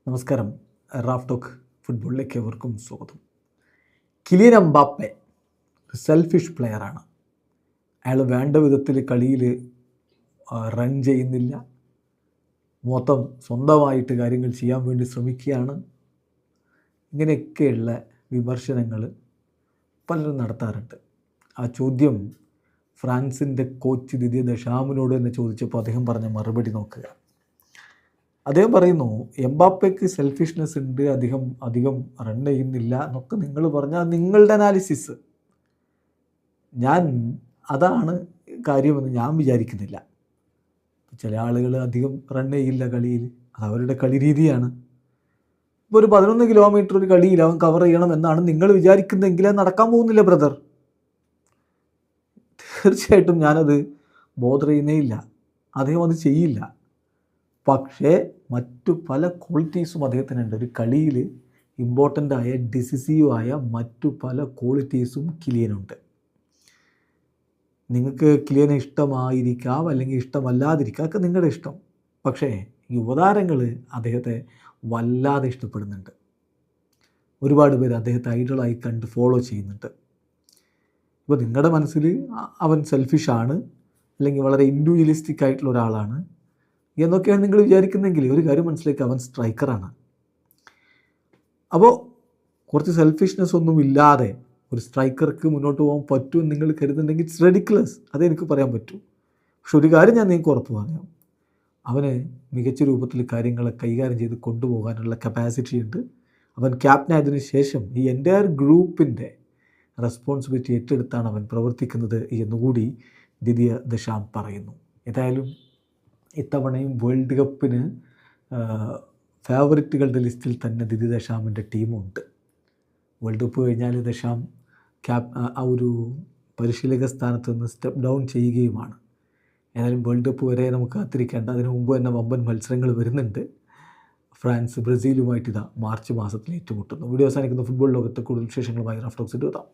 നമസ്കാരം. Raf talk ഫുട്ബോളിലേക്ക് ഏവർക്കും സ്വാഗതം. കിലിയൻ എംബാപ്പെ ഒരു സെൽഫിഷ് പ്ലെയറാണ്. അയാൾ വേണ്ട വിധത്തിൽ കളിയിൽ റൺ ചെയ്യുന്നില്ല. മൊത്തം സ്വന്തമായിട്ട് കാര്യങ്ങൾ ചെയ്യാൻ വേണ്ടി ശ്രമിക്കുകയാണ്. ഇങ്ങനെയൊക്കെയുള്ള വിമർശനങ്ങൾ പലരും നടത്താറുണ്ട്. ആ ചോദ്യം ഫ്രാൻസിൻ്റെ കോച്ച് ദിദിയർ ദശാമിനോട് തന്നെ ചോദിച്ചപ്പോൾ അദ്ദേഹം പറഞ്ഞ മറുപടി നോക്കുക. അദ്ദേഹം പറയുന്നു, എംബാപ്പയ്ക്ക് സെൽഫിഷ്നെസ് ഉണ്ട്, അധികം റൺ ചെയ്യുന്നില്ല എന്നൊക്കെ നിങ്ങൾ പറഞ്ഞാൽ നിങ്ങളുടെ അനാലിസിസ്. അതാണ് കാര്യമെന്ന് ഞാൻ വിചാരിക്കുന്നില്ല. ചില ആളുകൾ അധികം റൺ ചെയ്യില്ല കളിയിൽ, അത് അവരുടെ കളി രീതിയാണ്. ഇപ്പോൾ ഒരു 11 കിലോമീറ്റർ ഒരു കളിയിൽ അവൻ കവർ ചെയ്യണം എന്നാണ് നിങ്ങൾ വിചാരിക്കുന്നതെങ്കിൽ അത് നടക്കാൻ പോകുന്നില്ല ബ്രദർ. തീർച്ചയായിട്ടും ഞാനത് ബോധർ ചെയ്യുന്നേ ഇല്ല. അദ്ദേഹം അത് ചെയ്യില്ല. പക്ഷേ മറ്റു പല ക്വാളിറ്റീസും അദ്ദേഹത്തിനുണ്ട്. ഒരു കളിയിൽ ഇമ്പോർട്ടൻ്റായ ഡിസിസീവായ മറ്റു പല ക്വാളിറ്റീസും കിലിയനുണ്ട്. നിങ്ങൾക്ക് കിലിയനെ ഇഷ്ടമായിരിക്കാം, അല്ലെങ്കിൽ ഇഷ്ടമല്ലാതിരിക്കാം, ഒക്കെ നിങ്ങളുടെ ഇഷ്ടം. പക്ഷേ യുവതാരങ്ങൾ അദ്ദേഹത്തെ വല്ലാതെ ഇഷ്ടപ്പെടുന്നുണ്ട്. ഒരുപാട് പേര് അദ്ദേഹത്തെ ഐഡളായി കണ്ട് ഫോളോ ചെയ്യുന്നുണ്ട്. ഇപ്പോൾ നിങ്ങളുടെ മനസ്സിൽ അവൻ സെൽഫിഷാണ്, അല്ലെങ്കിൽ വളരെ ഇൻഡിവിജ്വലിസ്റ്റിക് ആയിട്ടുള്ള ഒരാളാണ് എന്നൊക്കെയാണ് നിങ്ങൾ വിചാരിക്കുന്നതെങ്കിൽ ഒരു കാര്യം മനസ്സിലാക്കുക, അവൻ സ്ട്രൈക്കറാണ്. അപ്പോൾ കുറച്ച് സെൽഫിഷ്നെസ് ഒന്നും ഇല്ലാതെ ഒരു സ്ട്രൈക്കർക്ക് മുന്നോട്ട് പോകാൻ പറ്റുമെന്ന് നിങ്ങൾ കരുതുന്നുണ്ടെങ്കിൽ ഇറ്റ്സ് റെഡിക്കുലസ്. അതെനിക്ക് പറയാൻ പറ്റൂ. പക്ഷെ ഒരു കാര്യം ഞാൻ നിങ്ങൾക്ക് ഉറപ്പ് പറയാം, അവന് മികച്ച രൂപത്തിൽ കാര്യങ്ങളെ കൈകാര്യം ചെയ്ത് കൊണ്ടുപോകാനുള്ള കപ്പാസിറ്റി ഉണ്ട്. അവൻ ക്യാപ്റ്റനായതിനു ശേഷം ഈ എൻ്റയർ ഗ്രൂപ്പിൻ്റെ റെസ്പോൺസിബിലിറ്റി ഏറ്റെടുത്താണ് അവൻ പ്രവർത്തിക്കുന്നത് എന്നുകൂടി ദിദിയർ ദശാം പറയുന്നു. ഏതായാലും ഇത്തവണയും വേൾഡ് കപ്പിന് ഫേവറിറ്റുകളുടെ ലിസ്റ്റിൽ തന്നെ ദിദിയർ ദശാമിൻ്റെ ടീമുണ്ട്. വേൾഡ് കപ്പ് കഴിഞ്ഞാൽ ദശാം ആ ഒരു പരിശീലക സ്ഥാനത്ത് നിന്ന് സ്റ്റെപ്പ് ഡൗൺ ചെയ്യുകയുമാണ്. ഏതായാലും വേൾഡ് കപ്പ് വരെ നമുക്ക് കാത്തിരിക്കേണ്ട. അതിനു മുമ്പ് തന്നെ വമ്പൻ മത്സരങ്ങൾ വരുന്നുണ്ട്. ഫ്രാൻസ് ബ്രസീലുമായിട്ട് മാർച്ച് മാസത്തിൽ ഏറ്റുമുട്ടുന്നു. വീഡിയോ അവസാനിക്കുന്ന ഫുട്ബോൾ ലോകത്തെ കൂടുതൽ വിശേഷങ്ങളുമായി റാഫ് ടോക്സിൽ എത്താം.